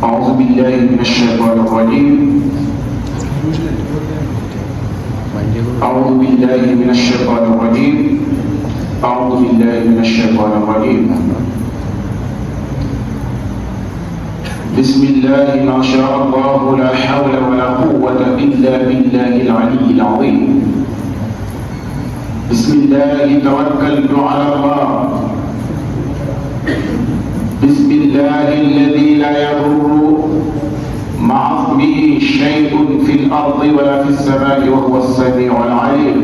أعوذ بالله من الشيطان الرجيم أعوذ بالله من الشيطان الرجيم أعوذ بالله من الشيطان الرجيم بسم الله ما شاء الله لا حول ولا قوة إلا بالله العلي العظيم بسم الله توكلت على الله بسم الله الذي لا يضر مع اسمه شيء في الأرض ولا في السماء وهو السميع العليم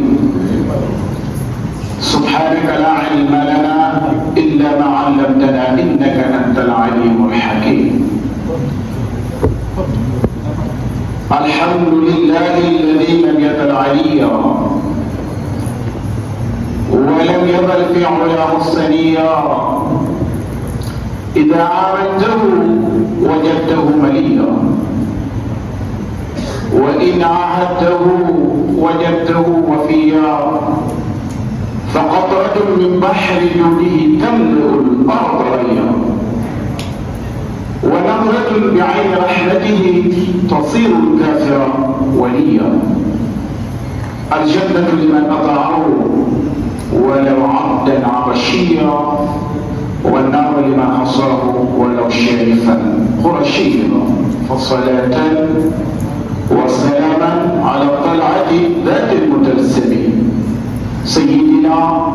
سبحانك لا علم لنا إلا ما علمتنا إنك أنت العليم الحكيم الحمد لله الذي لم يزل عليا ولم يزل في علاه السنيا إذا عاملته وجدته مليا وإن عاهدته وجدته وفيا فقطرة من بحر جوده تملأ الأرض ريا ونظرة بعين رحمته تصير الكافر وليا الجنة لمن أطاعه ولو عبدا عبشيا والنار لمن عصاه ولو شريفا قرشيا فصلاة وسلاما على الطلعة ذات المتلسم سيدنا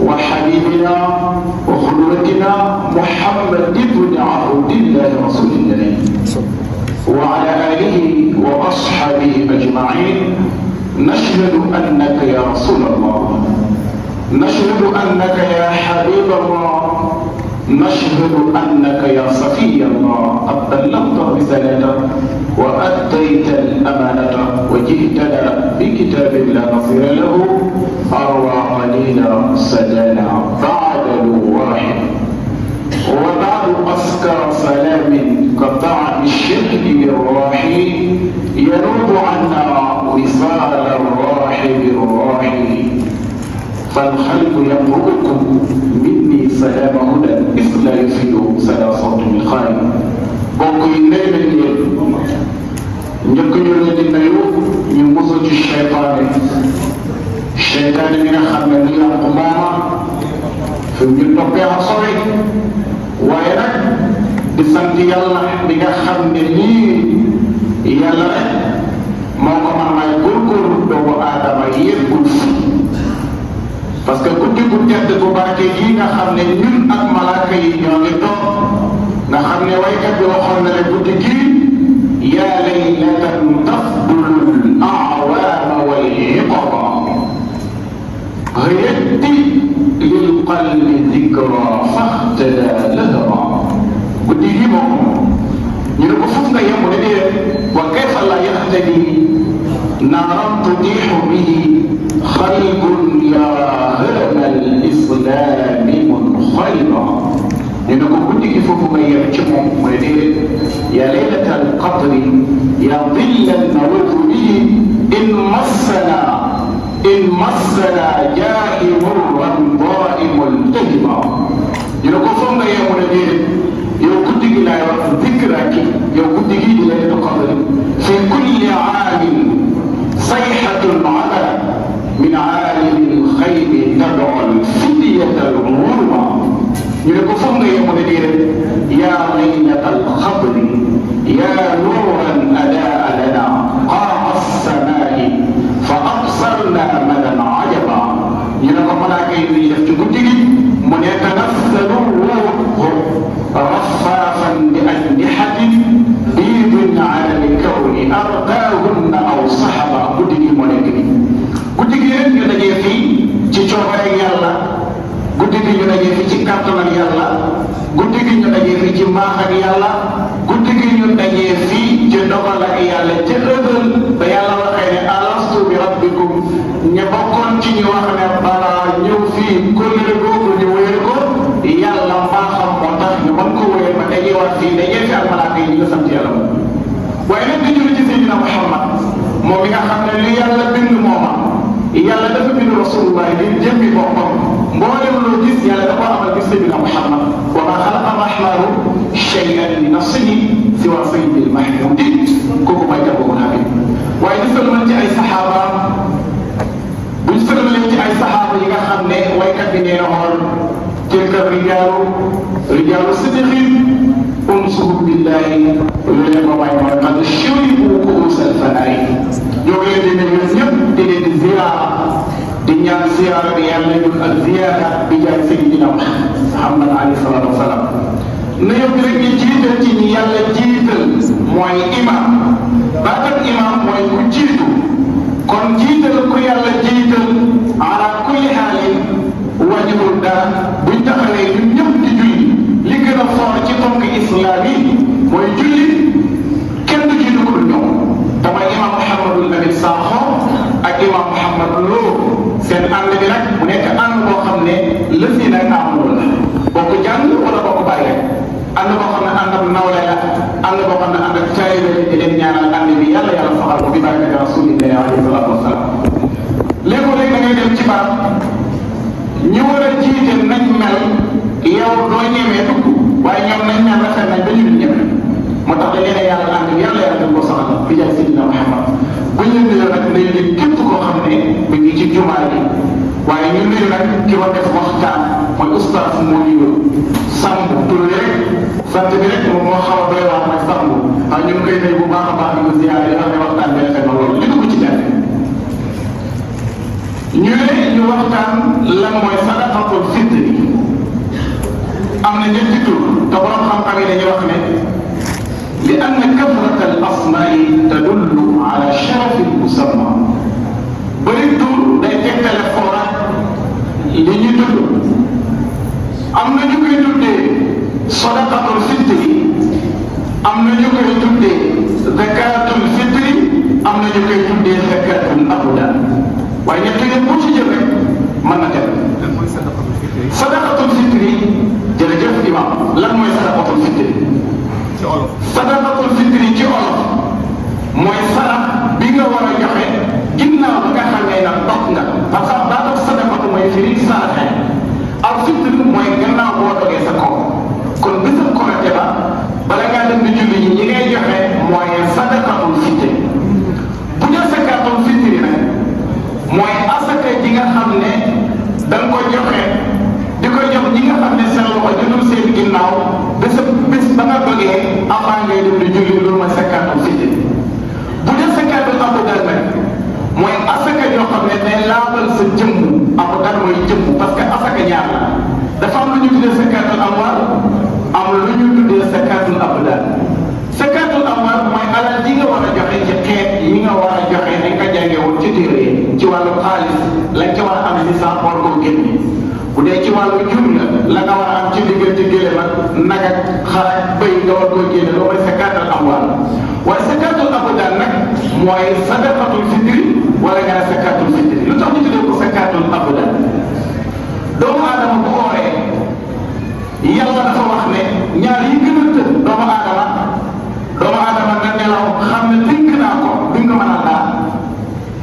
وحبيبنا وقدوتنا محمد بن عبد الله رسول الله وعلى آله وأصحابه أجمعين نشهد أنك يا رسول الله نشهد أنك يا حبيب الله نشهد أنك يا صفي الله قد بلغت الرسالة وأديت الأمانة وجئتنا بكتاب لا نصير له أروى قليلا سجانا بعد الواحد وبعد أسكر سلام كطعم الشهد بالراحي ينوب عنا وصال الراحل الراحل فالخلق يمرؤكم مني سلام هدى إذ لا يفيد سلا صوت من خالد bokk yi ndey lañ leen njëkk ñu leen di nuyu ñu musul ci seytaane mi nga xam ne lu yàqu mooma fi ñu toppee ak sori waaye nag di sant yàlla mi nga xam ne lii yàlla rek moo ko mën may góorgóorlu doomu aadama yéggul fi parce que guddi gu tedd gu barke gii nga xam ne ñun ak malaaka yi ñoo ngi toog nga xam ne waykat bi waxoon na ne guddi gii yaa laylatan tafdulu al-a'waama wal iqama hayati lil qalbi dhikra fahtada lahra guddi gii moom ñu ne ko foofu nga yem ne dee wa kayfa la yahtadi naaran tudixu bihi xalqun yaa hërama al-islaami munxalima ñu ne ko guddi gi foofu nga yem ci moom mooy déedéet yaa laylata al-qadri yaa dillan nawatu bihi in massana jaahimun ramdaai multahima ñu ne ko foofu nga yem ne déedéet yow guddi gi laay wax dikraki yow guddi gi di laylatul qadri fi kulli aamin sayhatun ala min aalimi l-xaybi tad'u al-fidyata al-ghurma ñu ne ko foog nga yem ne déedéet yaa laylatal qadri yaa nuuran adaa lana qaama as-samaa'i fa absarna madan ajaba ñu ne ko malaaka yi ñuy def ci guddi gi mu ne tanazzalu ruuhu raffaafan bi ajnihatin biidin ala l-kawni ardaahunna aw sahaba guddi gi moo nekk nii guddi gi rek ñu dajee fii ci coobare yàlla guddi gi ñu dajee fii ci kàttanal yàlla guddi gi ñu dajee fii ci mbaax ak yàlla guddi gi ñu dajee fii ci dogal ak yàlla ci ëllëg ba yàlla waxee ne alastu bi rabbikum ña bokkoon ci ñu wax ne balaa ñëw fii kóllëre googu ñu wéer ko yàlla mbaaxam moo tax ñu mën ko wéer ba dajee waat fii dajee fi ak malaaka yi ñu nga sant yàlla waaye nag di julli ci Seydina Muhammad moom mi nga xam ne li yàlla bind mooma yàlla dafa bind rasulullah di jëmmi boppam mboolem loo gis yàlla dafa amal bi Seydina Muhammad wa ma xalaqa rahmanu shay'an li nafsihi siwa sayyidil mahmudi kooku mooy tabawul habib waaye di sëlmal ci ay saxaabaam buñ sëlmalee ci ay saxaaba yi nga xam ne waykat bi nee na xool tilka rijaalu sidqin unsuhum billahi loolu leen ma waay mooy qad shuribu kuusal fanaay ñoo ngi leen di nuyu ñëpp di leen di ziyaara di ñaan ziyaara bi yàlla ñun ak ziyaara bi jaay Seydina Muhammad alayhi salaatu wa salaam na yow rek ñu jiital ci ñi yàlla jiital mooy imam baatam imam mooy ku jiitu kon jiital ku yàlla jiital ala kulli xaalin wajibul dara buñ taxawee ñun ñëpp di julli li gën a fort ci ponk islam yi mooy julli kenn du jiitu ko ñoom te mooy imam Mouhamadul Amin Sakho ak imam Mouhamad Lo seen ànd bi nag mu nekk ànd boo xam ne lëf yi nag amul la bokk jàng wala bokk bàyyi ànd boo xam ne ànd ak nawle la ànd boo xam ne ànd ak taalibe di leen ñaanal ànd bi yàlla yàlla saxal ko bi barakati rasulillahi alayhi salaatu wasalaam léegi da ngay dem ci barab ñi war a jiite nañ mel yow doo ñemee dugg waaye ñoom nañ mel rafet nañ ba ñu dul ñeme moo tax dañ leen yàlla ànd bi yàlla yàlla dañ ko saxal bi jaay Seydina Muhammad bu ñu nuyoo nag nañ leen képp koo xam ne mi ngi ci jumaa ji waaye ñu nuyu nag ki war def waxtaan mooy oustaz moo ñu Samb tur rek sant bi rek moom moo xaw a doy waar nag Samb waaye ñu ngi koy nuyu bu baax a baax di ko ziyaare yoo xam ne waxtaan bi rafet na loolu li dugg ci benn ñu ne ñu waxtaan lan mooy sadaqatul fitri am na ñetti tur te borom xam-xam yi dañuy wax ne li anna kasrata al asmaai tadullu ala sharafi al musamma bëri tur day tegtale fooraat li ñu tudd am na ñu koy tuddee sadaqatul fitri am na ñu koy tuddee zakatul fitri am na ñu koy tuddee zakatul abdan waaye ñett yëpp boo ci jël rek mën na dem sadaqatul fitri jërëjëf imam lan mooy sadaqatul fitri ci olof sadaqatul fitri ci olof mooy sarax bi nga war a joxe ginnaaw bi nga xamee nag dog nga parce que baatu sadaqatu mooy firi saraxe al fitri mooy gannaaw boo dogee sa kaw kon bisam korite ba bala ngaa dem di julli ñi ngay joxe mooy sadaqatul fitri bu ñu zakatul fitri nag mooy asaka ji nga xam ne da nga ko joxe di ko jox ñi nga xam ne seen loxo jëndul seen ginnaaw bés ba nga dogee avant ngay dem di julli loolu mooy zakatul fitri bu dee zakatul abdan nag mooy asaka joo xam ne day laabal sa jëmm abdan mooy jëmm parce que asaka ñaar la dafa am lu ñu tuddee zakatul amwal am lu ñu tuddee zakatul abdan zakatul amwal mooy alal ji nga war a joxe ci xeet yi nga war a joxe dañ ko jàngee woon ci téere ci wàllu xaalis lañ ca war a am licence war koo génne bu dee ci wàllu jur la nga war a am ci diggante gëlëm ak nag ak xar ak bëy nga war koo génne loolu mooy zakatul amwal waaye zakatul abdan nag mooy sadaqatul fitri wala nga ne zakatul fitri lu tax ñu tuddee ko zakatul abdan doomu aadama bu ooree yàlla dafa wax ne ñaar yi gën a tëdd doomu aadama na nelaw xam ne tënk naa ko duñ ko mën a daal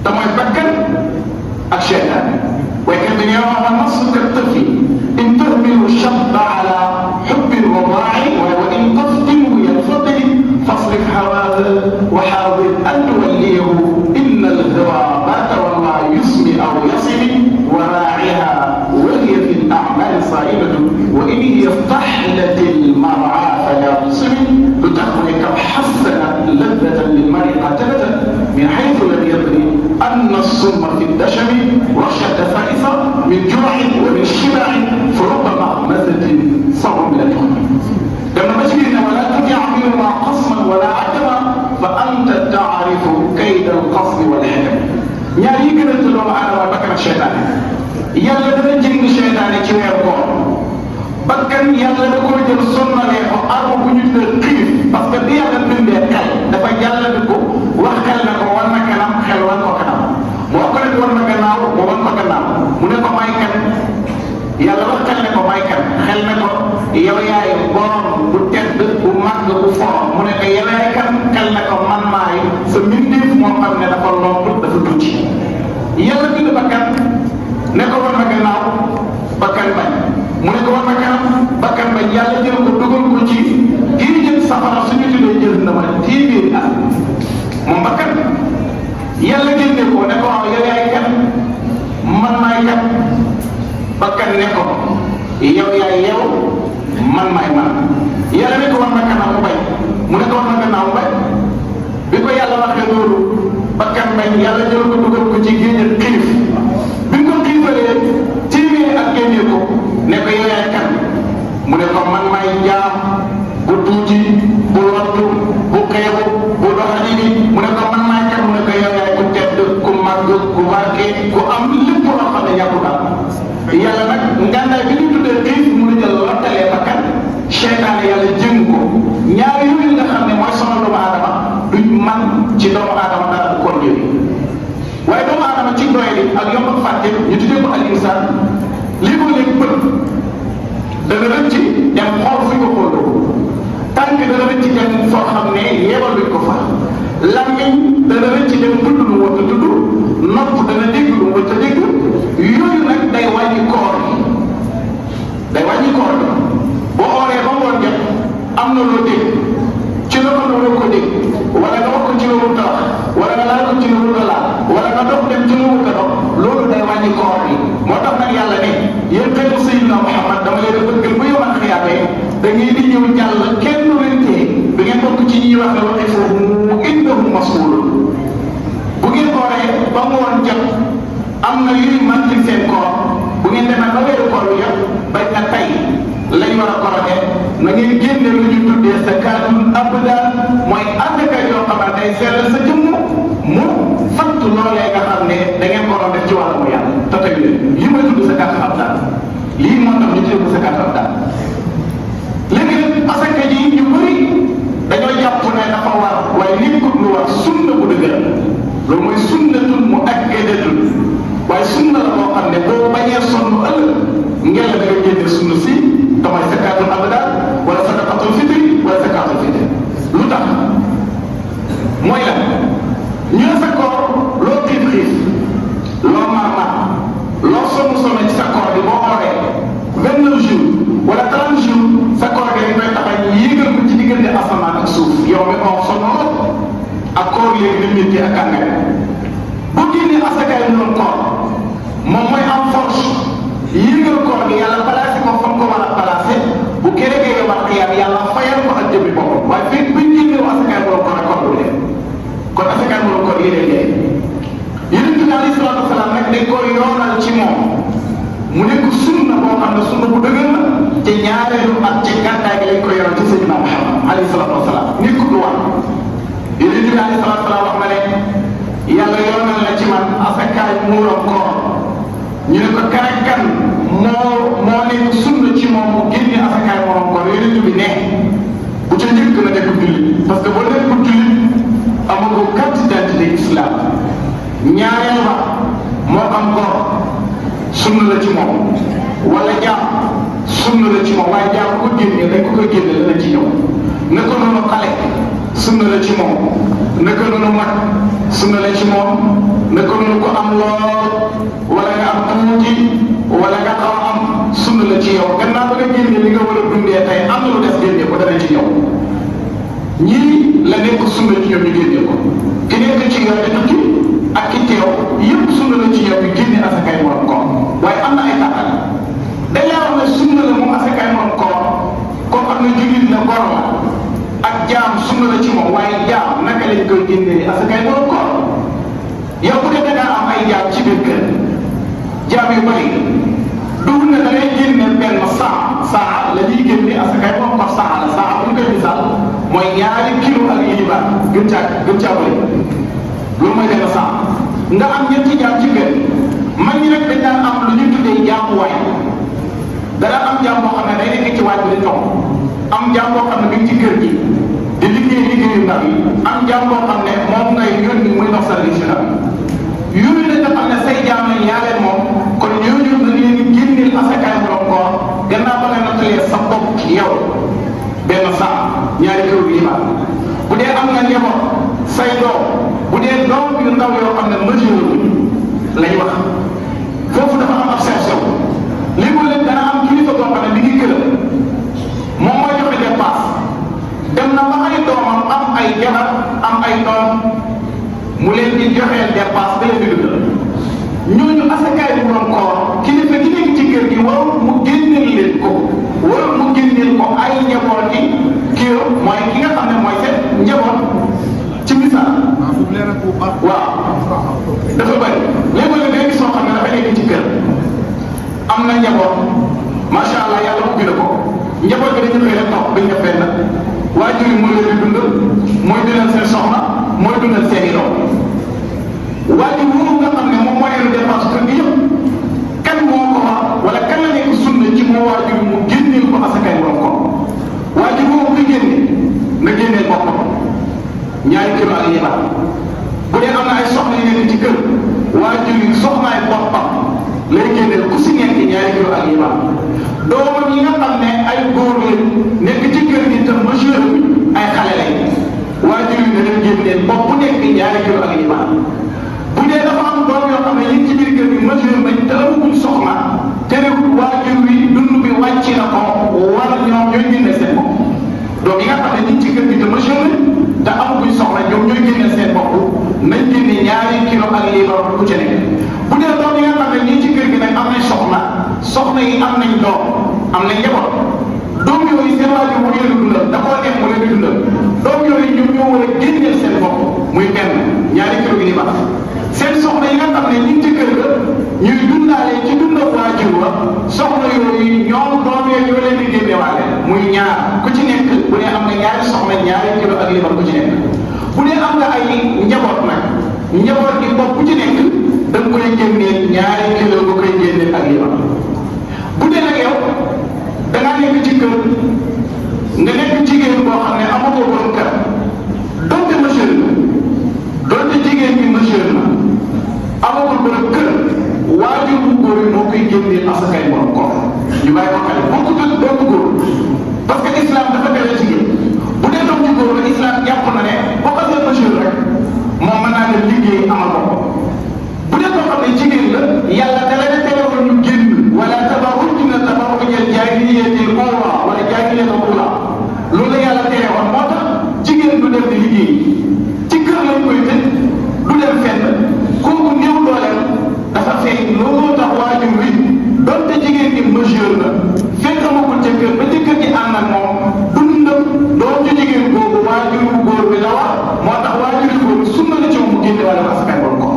te mooy bakkan ak seytaan waykat bi nee wax nafsu ka tëfi in tuhmilu shabba ala xubbi radaai wa in taftimu yanfatili fasrif hawaada wa xaadir an tuwalliyahu inna alhawa baata wallah yusmi aw yasimi wa raaciha wa hiya fi al-acmaali saa'ibatun wa in yaftaxlat al-marcaa falaa tusimi لتخرج حسنا لذة للمرء قاتلة من حيث لم يدري أن الصم في الدشم والشد فائصة من جوع ومن شبع فرب مغمزة صعب من الجوع لما تجري ولا تطيع منهما قصما ولا عجبا فأنت تعرف كيد القصد والحكم ñaar yi gën a tudd doomu aadama bakkan ak seytaane yàlla dana jëng seytaane ci weer koor bakkan yàlla da koo jël sonnalee ko arme bu ñu tuddee xiif parce que bi yàlla bindee xel dafa jàllale ko wax xel na ko war na kanam xel war ko kanam moo ko leen war na gannaaw mu wan ko gannaaw mu ne ko may kan yàlla wax xel ne ko may kan xel ne ko yow yaay borom bu tedd bu màgg bu fort mu ne ko yow yaay kan xel ne ko man maay sa mbindeef moo xam ne dafa lomb dafa tuuti yàlla bind bakkan ne ko war na gannaaw bakkan bañ mu ne ko war na kanam bakkan bañ yàlla jël ko dugal ko ci gii jël safara suñu tuddee jël yàlla ne ko war na kanam mu bañ mu ne ko war na gannaaw mu bañ bi ko yàlla waxee loolu bakkan bañ yàlla jël ko dugal ko ci génne xiif bi ko xiifalee téeméer ak génne ko ne ko yow yaay kan mu ne ko man maay jaam bu tuuti bu wattu bu xeebu bu doxali bi mu ne ko man maay kan mu ne ko yow yaay ku tedd ku màgg ku barke ku am lépp loo xam ne ñàkku daal yàlla nag ngàndaay bi ñu tuddee xiif mu ne jël lottalee bakkan seytaane yàlla jëng ko ñaar yooyu nga xam ne mooy sonal doomu aadama duñ man ci doomu aadama dara du kon yooyu waaye doomu aadama ci doyadi ak yomb ak fàtte ñu tuddee ko al insaan lii ko léegi bët dana rëcc dem xool fu ñu ko xooloo tànk dana rëcc dem foo xam ne yebal luñ ko fa làmmiñ dana rëcc dem tudd lu wut a tudd nopp dana dégg lu wut a dégg yooyu nag day wàññi koor day wàññi koor boo ooree ba ngoon jot am na loo dégg ci la ko doon ko dégg wala nga wax ko ci la wut a wax wala nga laal ko ci la wut a laal wala nga dox dem ci la wut a dox loolu day wàññi koor bi moo tax nag yàlla ne yéen xeetu Seydina Muhammad dama leen a bëgg bu yow ak xiyaamee da ngay di ñëw jàll kenn du leen téye du ngeen bokk ci ñi wax ne waxee foofu mu innahum mas'uulun bu ngeen ooree ba ngoon jot am na yuy manqué seen koor bu ngeen demee ba weeru koor bi yëpp bañ na tey lañ war a koroxee na ngeen génne lu ñu tuddee zakaatul abdaan mooy asaka yoo xam ne day sellal sa jëmm mu fatt loolee nga xam ne da ngeen ko doon def ci wàllu yàlla te tey lii mooy tudd zakaatul abdaan lii moo tax ñu tuddee ko zakaatul abdaan léegi nag asaka ji ñu bëri dañoo jàpp ne dafa war waaye nit ku lu war sunna bu dëgër loolu mooy sunnatul mu akkadatul waaye sunna la boo xam ne boo bañee sonn ëllëg ngeen la da nga génne sunna si te mooy zakaatul abdaan wala sadaqatul fitri wala zakaatul fitri lu tax mooy lan ñu ne sa koor loo xiif xiif loo mar mar loo sonn sonn ci sa koor bi boo ooree 29 jours wala 30 jours sa koor gi dañ koy taxañ yéegal ko ci diggante asamaan ak suuf yow mi oo sonnoon ak koor léegi ni métti ak kàngare bu génnee asakaay mu doon koor moom mooy am force yéegal koor gi yàlla placé ko fa ko war a placé bu kere gee yow ak yàlla fayal ko ak jëmmi boppam waaye fekk buñ génnee asakaay mu doon koor ak koor du leen kon asakaay mu doon koor yi lay dee yonent bi alayhi salaatu wasalaam nag dañ koy yoonal ci moom mu nekk sunna boo xam ne sunna bu dëgër la te ñaareelu at ci gàddaay gi lañ koy yoral ci Seydina Muhammad alayhi salaatu wasalaam nekkul lu war yonent bi alayhi salaatu wasalaam wax na ne yàlla yoonal na ci man asakaay muuram koor ñu ne ko kan moo nekk sunna ci moom mu génne asakaay muuram koor yonent bi ne bu ca njëkk na nekk jullit parce que boo nekk jullit amagoo carte d'identité islam ñaareel ba moo am góor sunna la ci moom wala jaam sunna la ci moom waaye jaam ko génnee dañ ko koy génne dana ci ñëw naka noonu xale sunna la ci moom naka noonu mag sunna la ci moom naka noonu ko am lool wala nga am tuuti wala nga xaw am sunna la ci yow gannaaw ba nga génne li nga war a dundee tey am na lu des génne ko dana ci ñëw ñii la nekk sunna ci ñoom ñu génne ko ki nekk ci yoon di tukki ak ki teew yëpp sunna la ci yow ñu génne asakaay moom koor waaye am na ay tàqal dañ laa wax ne sunna la moom asakaay moom koor koo xam ne jullit la gor la ak jaam sunna la ci moom waaye jaam naka lañ koy génnee asakaay moom koor yow bu dee da ngaa am ay jaam ci biir kër jaam yu bëri dugg na da ngay génne benn saa la ñuy génne asakaay moom koor saa la saa bu ñu koy misaal mooy ñaari kilo ak liibar gën caa bëri loolu mooy benn saa nga am ñetti jaam ci kër mag ñi nag dañ daan am lu ñu tuddee jaamuwaay dara am jaam boo xam ne day nekk ci waaj bi di toog am jaam boo xam ne mi ngi ci kër gi di liggéeyu ndaw yi am jaam boo xam ne moom ngay yónni muy dox service yu ndaw yi yónni la nga xam ne say jaam lañ yaa leen moom kon ñooñu dañ leen di génneel asakaay borom koor gannaaw ba nga nattalee sa bopp yow benn saa ñaari kër yi ma bu dee am nga njaboot say doom bu dee doom yu ndaw yoo xam ne majeur lañ wax foofu dafa am ab sew léegi dana am kilifa boo xam ne mi ngi këram moom mooy joxe dépasse dem na ba ay doomam am ay jabar am ay doom mu leen di joxeel dépasse ba leen di dundal ñooñu asakaay bu doon koor kilifa gi nekk ci kër gi warul mu génneel leen ko warul mu génneel ko ay njaboot yi mooy ki nga xam ne mooy seen njaboot ci misaal. waaw dafa bëri léeg-léeg nga gis soo xam ne dafa nekk ci kër am na njaboot macha allah yàlla ubbi na ko njaboot bi dañu koy rek toog bañ def benn waajur yi mooy leen di dundal mooy dundal seen soxna mooy dundal seen i doom waajur woowu nga xam ne moom mooy leen dépense kër gi yëpp kan moo ko wax wala kan la nekk sunna ci moo waajur mu génneel ko asakay borom ko waajur woowu nga génne na génneel boppam ñaari kilo ak yébaat bu dee am na ay soxna yu nekk ci kër waajur yi soxnaay boppam lay génneel ku si nekk ñaari kilo ak yébaat doomam yi nga xam ne ay góor lañ nekk ci kër gi te majeur ay xale lañ waajur yi na leen génneel bopp bu nekk ñaari kilo ak yébaat bu dee dafa am doom yoo xam ne ñu ngi ci biir kër gi majeur nañ te amaguñ soxna terewul waajur yi dund bi wàcc na ko war ñoom ñooy génne seen bopp doom yi nga xam ne ñu ngi ci kër gi te majeur nañ te amaguñ soxla ñoom ñooy génne seen bopp nañ génne ñaari kilo ak yébaat ku ci nekk bu dee doom yi nga xam ne ñii ci kër gi nag am nañ soxna yi am nañ doom am nañ njaboot doom yooyu seen waajur mu leen dundal da koo nekk mu leen di dundal doom yooyu ñoom ñoo war a génneel seen bopp muy benn ñaari kilo gi yébaat seen soxna yi nga xam ne ñu ngi ci kër ga ñuy dundaale ci dundal waajur wa soxna yooyu ñoom doom yooyu ñoo leen di génnewaale muy ñaar ku ci nekk bu dee am nga ñaari soxna ñaari kilo ak yébaat ku ci nekk bu dee am nga ay njaboot nag njaboot gi bopp ku ci nekk da nga koy génneel ñaari kilo nga koy génneel ak yébaat bu dee nag yow da ngaa nekk ci kër nga nekk jigéen boo xam ne amatoo borom kër donte majeur na donte jigéen bi majeur na amatul borom kër waajur bu góor yi moo koy génneel asakay borom koor ñu bàyyi ko xel bokkut ak doomu góor parce que islam dafa tere jigéen bu dee doom ju góor la islam jàpp na ne boo xasee majeur rek moom mën naa dem liggéey amal boppam bu dee koo xam ne jigéen la yàlla dala ne terewoon ñu génn wala tabarrujna tabarrujal jaahiliyyatil uulaa wala jaahiliyyatil uulaa loolu yàlla terewoon moo tax jigéen du dem di liggéey ci kër lañ koy tëj du dem fenn kooku néew dooleem dafa feeñ looloo tax waajur wi donte jigéen gi majeur na fekk amagul ca kër ba ca kër gi ànd ak moom dundam doom ci jigéen boobu waajur bu góor bi la war moo tax waajur yu góor sunna la ci moom mu génne wala asakay borom ko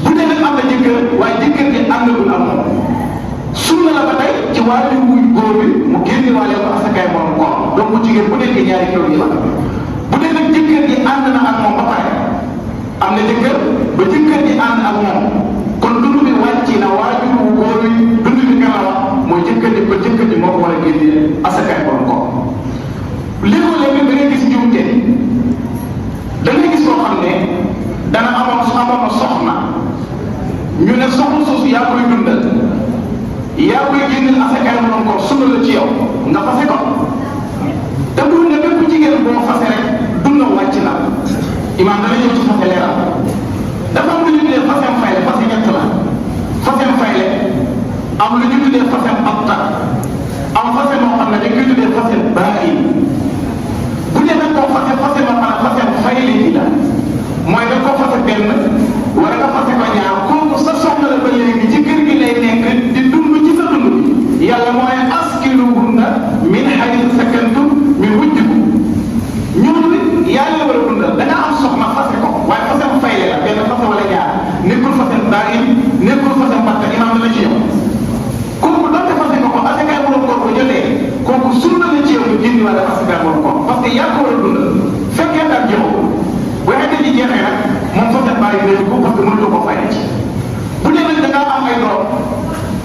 bu dee nag am na jëkkër waaye jëkkër gi àndagul am moom sunna la ba tey ci waajur wuy góor bi mu génne wala ko asakay borom ko donc bu jigéen bu nekk ñaari kilo yi la bu dee nag jëkkër gi ànd na ak moom ba pare am na jëkkër ba jëkkër gi ànd ak moom kon dund bi wàcc na waajur wu góor bi dund bi nga la wax mooy jëkkër ji ba jëkkër ji moo ko war a génne asakay borom ko léegoo-léegi da ngay gis njuumte da ngay gis koo xam ne dana amoon soxna ñu ne soxna soosu yaa koy dundal yaa koy génneel asakay borom ko sunna la ci yow nga fase ko te bu ne bépp jigéen boo fase rek dundam wàcc na imaam dana ñëw ci fase leeral dafa am lu ñu tuddee fasem fayle fase ñett la fasem fayle am lu ñu tuddee fasem abta am fase moo xam ne dañ koy tuddee fasem baayi bu dee nag koo fase moo xam ne fasem fayle ji la mooy da koo fase benn wala nga fase ko ñaar kooku sa soxna la ba léegi ci kër gi lay nekk di dund ci sa dund yàlla mooy askinuhunna min haythu sakantum min wujdikum ñooñu yàlla war a dundal da nga am soxna fase ko waaye fasem fayle la benn fase wala ñaar nekkul fasem baayi nekkul fasem batta imaam dana ci yow kooku donte fase ko ko asakay borom koor bu jotee kooku sunna la ci yow ñu génn wala asakay borom koor parce que yaa ko war a dundal fekkee daal joxo bu fekkee ci jeexee nag moom fasem baayi léegi ko parce que mënutoo ko fay ci bu dee nag da ngaa am ay doom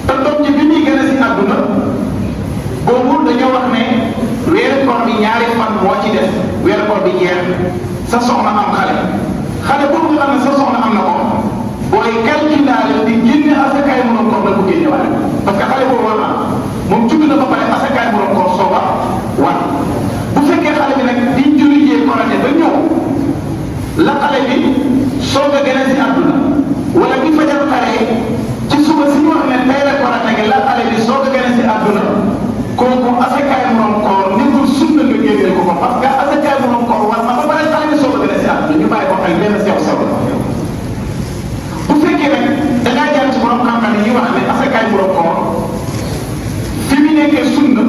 te doom ji bi muy gën a si àdduna boobu dañoo wax ne weeru koor bi ñaari fan moo ci des weeru koor bi jeex sa soxna am xale boobu nga xam ne sa soxna am na ko booy calculaale di génne asakaay mënoon koor na ko génne waale parce que xale boobu war na moom judd na ba pare asakaay mënoon koor sooba war bu fekkee xale bi nag di julli jee korate ba ñëw la xale bi soog a gën a si àdduna wala bi fajar xale ci suba si ñu wax ne tey la korate gi la xale bi soog a gën a si àdduna kooku asakaay mënoon koor nekkul sunna nga génneel ko ko parce que asakaay mënoon koor war na ba pare xale bi soog a gën a si àdduna ñu bàyyi ko xel benn sew sew bu fekkee nag da ngaa jaar ci borom xam-xam yi wax ne asakaay mënoon koor fi mu nekkee sunna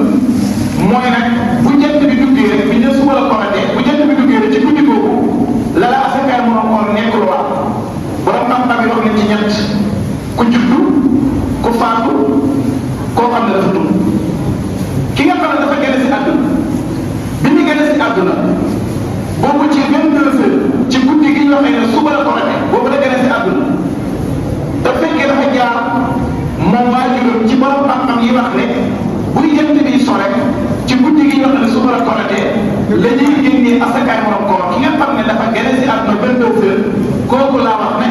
génnee asakaay morom koor ki nga xam ne dafa gën a si àdduna 22 heures kooku laa wax ne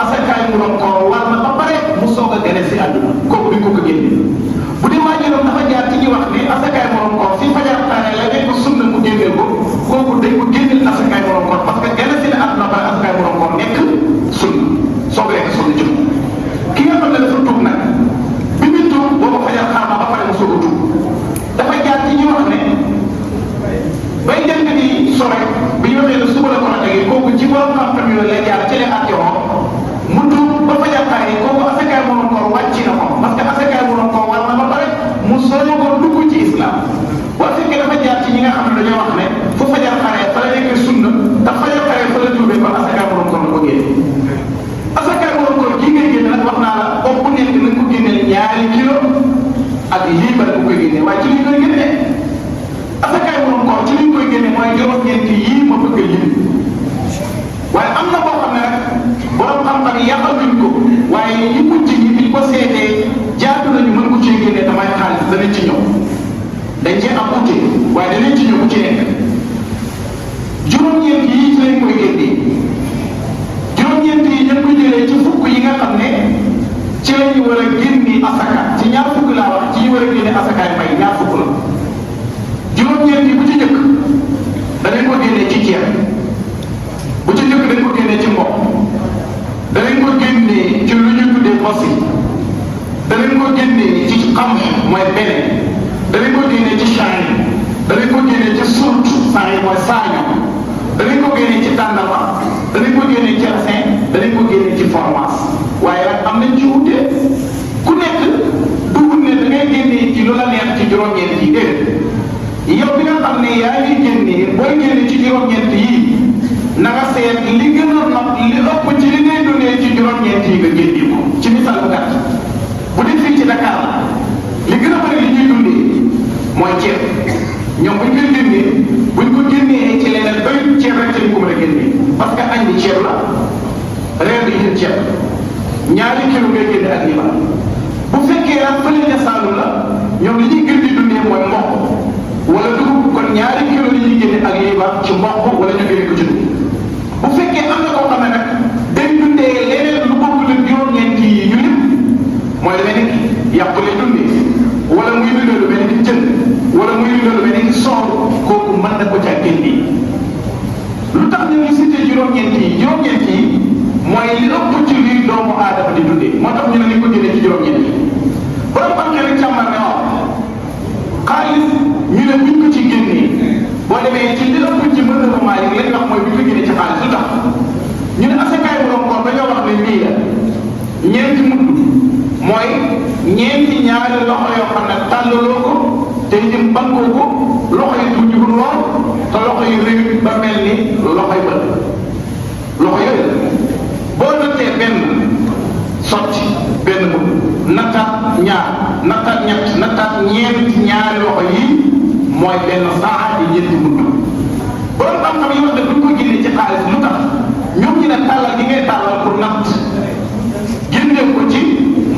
asakaay morom koor war na ba pare mu soog a gën a si àdduna kooku duñ ko génnee bu dee waajuram dafa jaar ci ñi wax ni asakaay morom koor si fajar tane la nekk sunna mu génneel ko kooku dañ ko génneel asakaay morom koor parce que gën a si ne àdduna ba asakaay morom koor nekk sunna soog a nekk sunna jëm ki nga xam ne dafa tuub nag bi muy tuub boobu fajar xaar na ba pare mu soog a tuub dafa jaar ci ñi wax ne bay jant bi sore bi ñu waxee ne suba la ko la tegee kooku ci borom xam-xam yooyu lay jaar ci leen ak yow mu tuub ba fajar xaar yi kooku asakaay morom koor wàcc na ko parce que asakaay morom koor war na ba pare mu soog ko dugg ci islam boo fekkee dafa jaar ci ñi nga xam ne dañoo wax ne fu fajar xaree fa la nekk sunna te fajar xaree fa la tuubee kon asakaay morom koor la ko génne asakaay morom koor kii ngay génne nag wax naa la bopp bu nekk nañ ko génneel 2 kilo ak liibar bu koy génne waaye ci li koy génne asakaay morom koor ci li koy génne mooy juróom-ñeenti yii ma bëgg a lim waaye am na boo xam ne nag borom xam-xam yi yàqaluñ ko waaye ñi mujj ñi biñ ko seetee jaatu nañu mën ko cee génne damay xaalis danañ ci ñëw dañ cee am ute waaye danañ ci ñëw bu ci nekk juróom-ñeent yi ci lañ koy génnee juróom-ñeent yi ña ko jëlee ci fukk yi nga xam ne ci la ñu war a génne asaka ci ñaar fukk laa wax ci ñu war a génne asakaay mbay ñaar fukk la juróom-ñeent yi bu ci njëkk danañ ko génnee ci ceeb bu ci njëkk dañ ko génnee ci mboq danañ ko génnee ci lu ñu tuddee fosi danañ ko génnee ci xam mooy beneen danañ ko génnee ci chaay danañ ko génnee ci surt saa yi mooy saaño danañ ko génnee ci tàndama danañ ko génnee ci raisin danañ ko génnee ci fromage waaye nag am nañ ci wute ku nekk dugub ne da ngay génnee ci lu la neex ci juróom-ñeent yi dégg yow bi nga xam ne yaa ngi génnee booy génnee ci juróom-ñeent yi na nga seet li gën a nopp li ëpp ci li ngay dundee ci juróom-ñeent yi nga génnee ko ci misaal bu gàtt bu dee fii ci Dakar li gën a bëri li ñuy dundee mooy ceeb ñoom buñ koy génnee buñ ko génnee ci leneen doy ceeb rek ci lañ ko mën a génnee parce que añ bi ceeb la reer bi itam ceeb 2 kilo ngay génne ak liba bu fekkee nag fële ca Saalum la ñoom li ñuy gën di dundee mooy mboq wala dugub kon 2 kilo li ñuy génne ak liba ci mboq wala ñu génne ko ci dugub bu fekkee am na koo xam ne nag day dundee leneen lu bokkul ak juróom-ñeent yi ñu lim mooy demee ni yàpp lay dundee wala muy dundee lu mel ni jën wala muy dundee lu mel ni soow kooku mën na ko caa génnee lu tax ñu ngi cité juróom-ñeent yi mooy li ëpp ci luy doomu aadama di dundee moo tax ñu ne ni ko génnee ci juróom-ñeent yi borom xam-xam rek càmbar ne waaw xaalis ñu ne buñ ko ci génnee boo demee ci li ëpp ci mën na Maalik lañ wax mooy buñ ko génnee ci xaalis lu tax ñu ne asakaay borom koor dañoo wax ne lii la ñeenti mudd mooy ñeenti ñaari loxo yoo xam ne tàllaloo ko te itam bankoo ko loxo yi tuuti ko lool te loxo yi rëy ba mel ni loxoy bët loxo yooyu boo nattee benn sotti benn mudd nattaat ñaar nattaat ñett nattaat ñeenti ñaari loxo yi mooy benn saa di ñeenti mudd borom xam-xam yi wax ne buñ ko génnee ci xaalis lu tax ñoom ñu ne tàllal gi ngay tàllal pour natt génne ko ci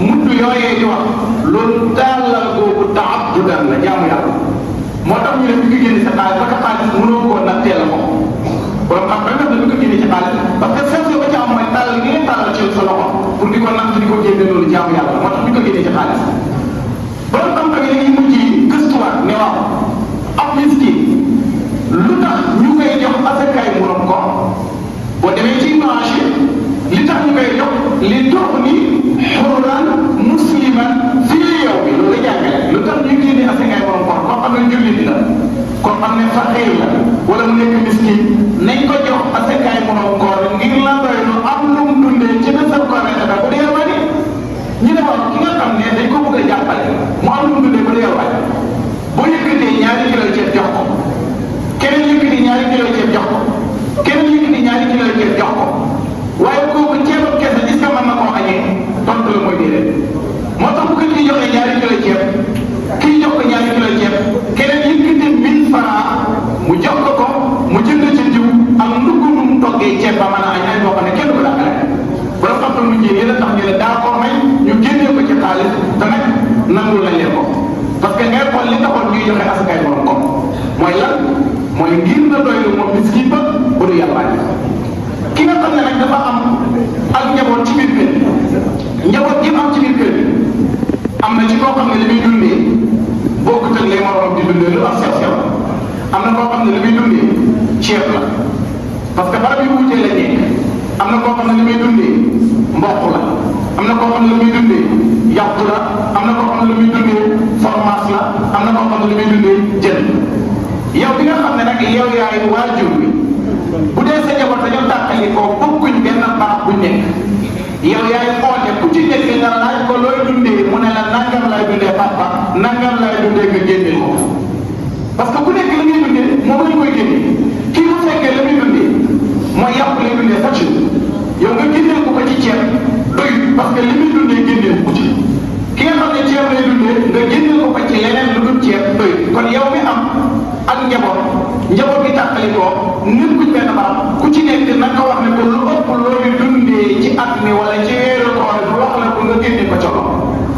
mudd yooyee di wax loolu tàllal googu taabbudan la jaamu yàlla moo tax ñu ne buñ ko génnee ci xaalis parce que xaalis mënoo koo nattee la ko borom xam-xam yi wax ne buñ ko génnee ci xaalis parce que seetlu ba ci am mooy tàllal gi ngay tàllal ci sa loxo pour di ko natt di ko génne loolu jaamu yàlla moo tax buñ ko génnee ci xaalis borom xam-xam yi dañuy mujj gëstuwaat ne waaw ab miskin lu tax ñu koy jox asakaay borom ko boo demee ci marché li tax ñu koy jox li dox ni xurran musliman fii yow bi loolu la jàngale lu tax ñuy génne asakaay borom ko koo xam ne jullit la koo xam ne faqiir la wala mu nekk miskin nañ ko jox asakaay borom ko ngir la doy lu am lu mu dundee ci na sa ko rek bu dee wani ñu ne wax ki nga xam ne dañ ko bëgg a jàppale mu am lu mu dundee bu dee wani boo yëkkatee 2 kilo ceeb jox ko keneen yëkkati 2 kilo ceeb jox ko keneen yëkkati 2 kilo ceeb jox ko waaye kooku ceebam kese est-ce que mën na koo añee tontu la mooy déedéet moo tax bu ko kii joxee 2 kilo ceeb kii jox ko 2 kilo ceeb keneen yëkkati 1000 francs mu jox ko mu jënd ci jiw ak ndugg nu mu toggee ceeb ba mën a añ ay boo xam ne kenn du la rek ba nga xam ne mu jéem yéen a tax ñu ne daa ko may ñu génnee ko ci xaalis te nag nangul nañ leen ko parce que ngay xool li taxoon ñuy joxe asakaay borom ko mooy lan mooy ngir na doylu moom miskin ba bu du yàlla ki nga xam ne nag dafa am ak njaboot ci biir kër njaboot gi am ci biir kër am na ci koo xam ne li muy dundee bokkut ak lay moroom di dundee lu am sew-sew am na koo xam ne li muy dundee ceeb la parce que barab yu wuutee la nekk am na koo xam ne li muy dundee mboq la am na koo xam ne li muy dundee yàpp la am na koo xam ne li muy dundee fromage la am na koo xam ne li muy dundee jën yow bi nga xam ne nag yow yaay waajur bi bu dee sa njaboot dañoo tàqali ko bokkuñ benn baax bu nekk yow yaay xoote ku ci nekk nga laaj ko looy dundee mu ne la nangam lay dundee papa nangam lay dundee nga génne ko parce que ku nekk la ngay dundee moom lañ koy génne kii bu fekkee la muy dundee mooy yàpp lay dundee chaque jour yow nga génneel ko ci ceeb doy parce que li muy dundee génneel ko ci ki nga xam ne ceeb lay dundee nga génneel ko ci leneen lu dul ceeb doy kon yow mi am ak njaboot gi tàqali ko nit ku benn barab ku ci nekk na nga wax ne ko lu ëpp looy dundee ci at mi wala ci weeru koor bi wax la ko nga génne ko ca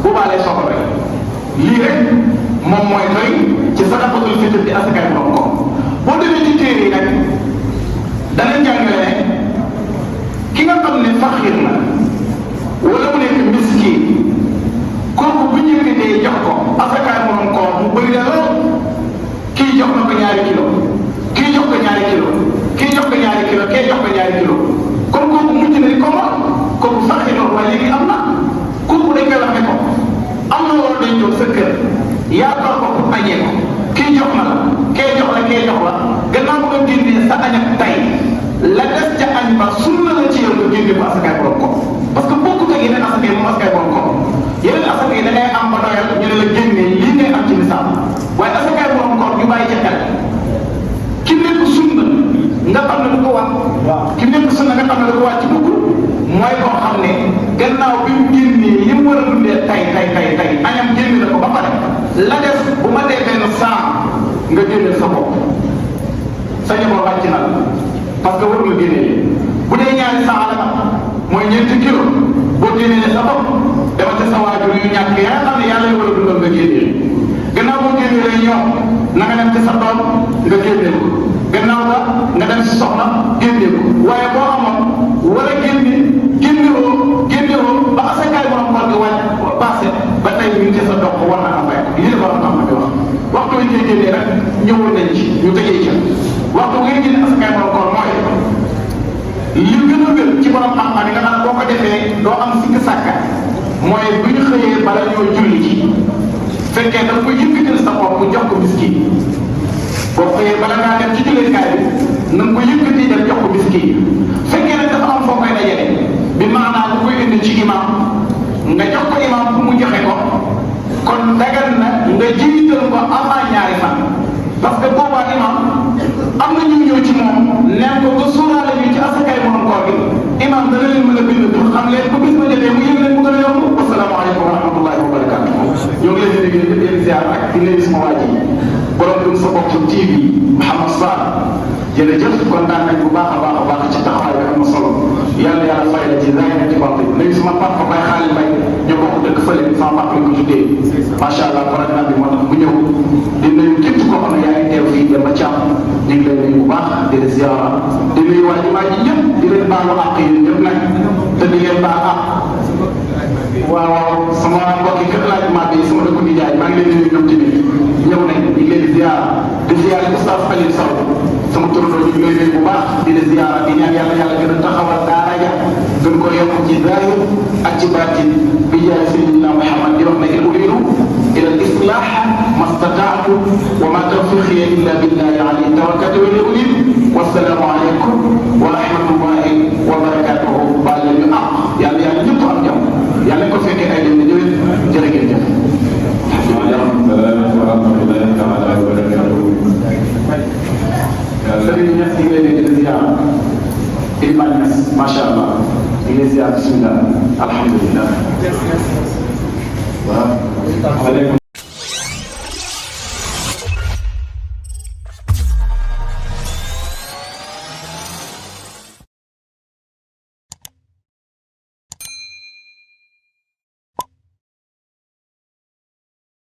bu baalee soxla rek lii rek moom mooy doy ci sadaqatul fitr di asakaay borom ko boo demee ci téere yi nag dana jàngale ne ki nga xam ne faxiir la wala mu nekk miskin kooku bu ñu yëkkatee jox ko asakaay borom ko mu bëri la lool kii jox na ko ñaari kilo kii jox ko ñaari kilo kii jox ko ñaari kilo kii jox ko ñaari kilo kon kooku mujj na ko ma kooku faxiir la waaye léegi am na kooku dañ koy wax ne ko am na loolu dañ ñëw sa kër yaakaar ko pour añee ko kii jox na la kee jox la kee jox la gannaaw ba nga génnee sa añ ak tay la des ca añ ba sunna la ci yow nga génne ko asakaay borom ko parce que bokkut ak yeneen asakaay moom asakaay borom ko yeneen asakaay da ngay am ba doyal ñu ne la génnee lii ngay am ci misaal waaye asakaay borom ko ñu bàyyi ca xel ki nekk sunna nga xam ne du ko wax ki nekk sunna nga xam ne du ko wax ci dugg mooy koo xam ne gannaaw bi mu génnee li mu war a dundee tay añam génne na ko ba pare la des bu ma dee benn saa nga génne sa bopp sa njaboot wàcc na parce que war nga génnee bu dee ñaari saa la mooy ñeenti kilo boo génnee sa bopp dama ca sa waajur yu ñàkk yaa xam ne yàlla war a dundal nga génnee gannaaw boo génnee lay ñoom na nga dem ci sa doom nga génnee ko gannaaw ba nga dem si soxna génnee ko waaye boo amoon war a génnewoo ba asakaay borom koor gi wàcc passé ba tey ñu ngi ci sa dox war na am rek lii la borom xam di wax waxtu wi ngay génnee rek ñëwoon nañ ci ñu tëjee ca waxtu ngay génne asakaay borom koor mooy li gën a wér ci borom xam-xam yi nga xam ne boo ko defee doo am sikk sàkka mooy bu ñu xëyee bala ñoo julli ci fekkee da nga ko yëkkatil sa bopp jox ko miskin boo xëyee bala ngaa dem ci julleekaay bi na nga ko yëkkati dem jox ko miskin fekkee nag dafa am foo koy dajale bi maanaam bu koy indi ci imam nga jox ko imam pour mu joxe ko kon dagal na nga jiital ko avant ñaari fan parce que boobaa imam am na ñu ñëw ci moom neen ko ba suuraale ñu ci asakaay borom koor gi imam dana leen mën a bind pour xam leen ba bis ba jotee mu yëg leen mu gën a yomb wasalaamaaleykum wa rahmatullahi wa barakatuh ñoo ngi leen di dégg di leen ziar ak di leen sama waa ji borom dum sa bopp TV Mouhamed Sarr jërëjëf kontaan nañ bu baax a baax ci taxawaay bi am na solo yàlla yàlla fay la ci zaahir ci baatin léegi sama papa Baye Xaali Mbay ñu bokk dëkk fële sama papa lañ ko tuddee macha allah corona bi moo tax mu ñëw di nuyu képp koo xam ne yaa ngi teew fii Demba Thiam ñu ngi leen nuyu bu baax di leen ziara di nuyu waa jumaa ji ñëpp di leen baalu àq yéen ñëpp nag te di leen baal àq waaw sama mbokki kër laaj maa bi sama dëkku di jaay maa ngi leen di nuyu ñoom tamit ñëw nañ ñu ngi leen di ziara Oustaz Aliou Sow sama turandoo ñu ngi lay nuyu bu baax di la ziara di ñaan yàlla gën a taxawal daara ja gën ko yokk ci zaahir ak ci baatin bi jaay Seydina Muhammad di wax ne in uriidu ila al-islah ma stata'tu wa ma tawfiqi illa billahi alayhi tawakkaltu wa ilayhi unib wassalaamu aleykum wa rahmatullahi wa barakatuhu baal leen ñu am yàlla ñëpp am jàmm yàlla ko fekkee ay dem jërë ngeen jëf sëriñ Niass ñu ngi leen di ziar Ilimane Niass macha allah ñu ngi leen di ziar bismillah alhamdulillah waaw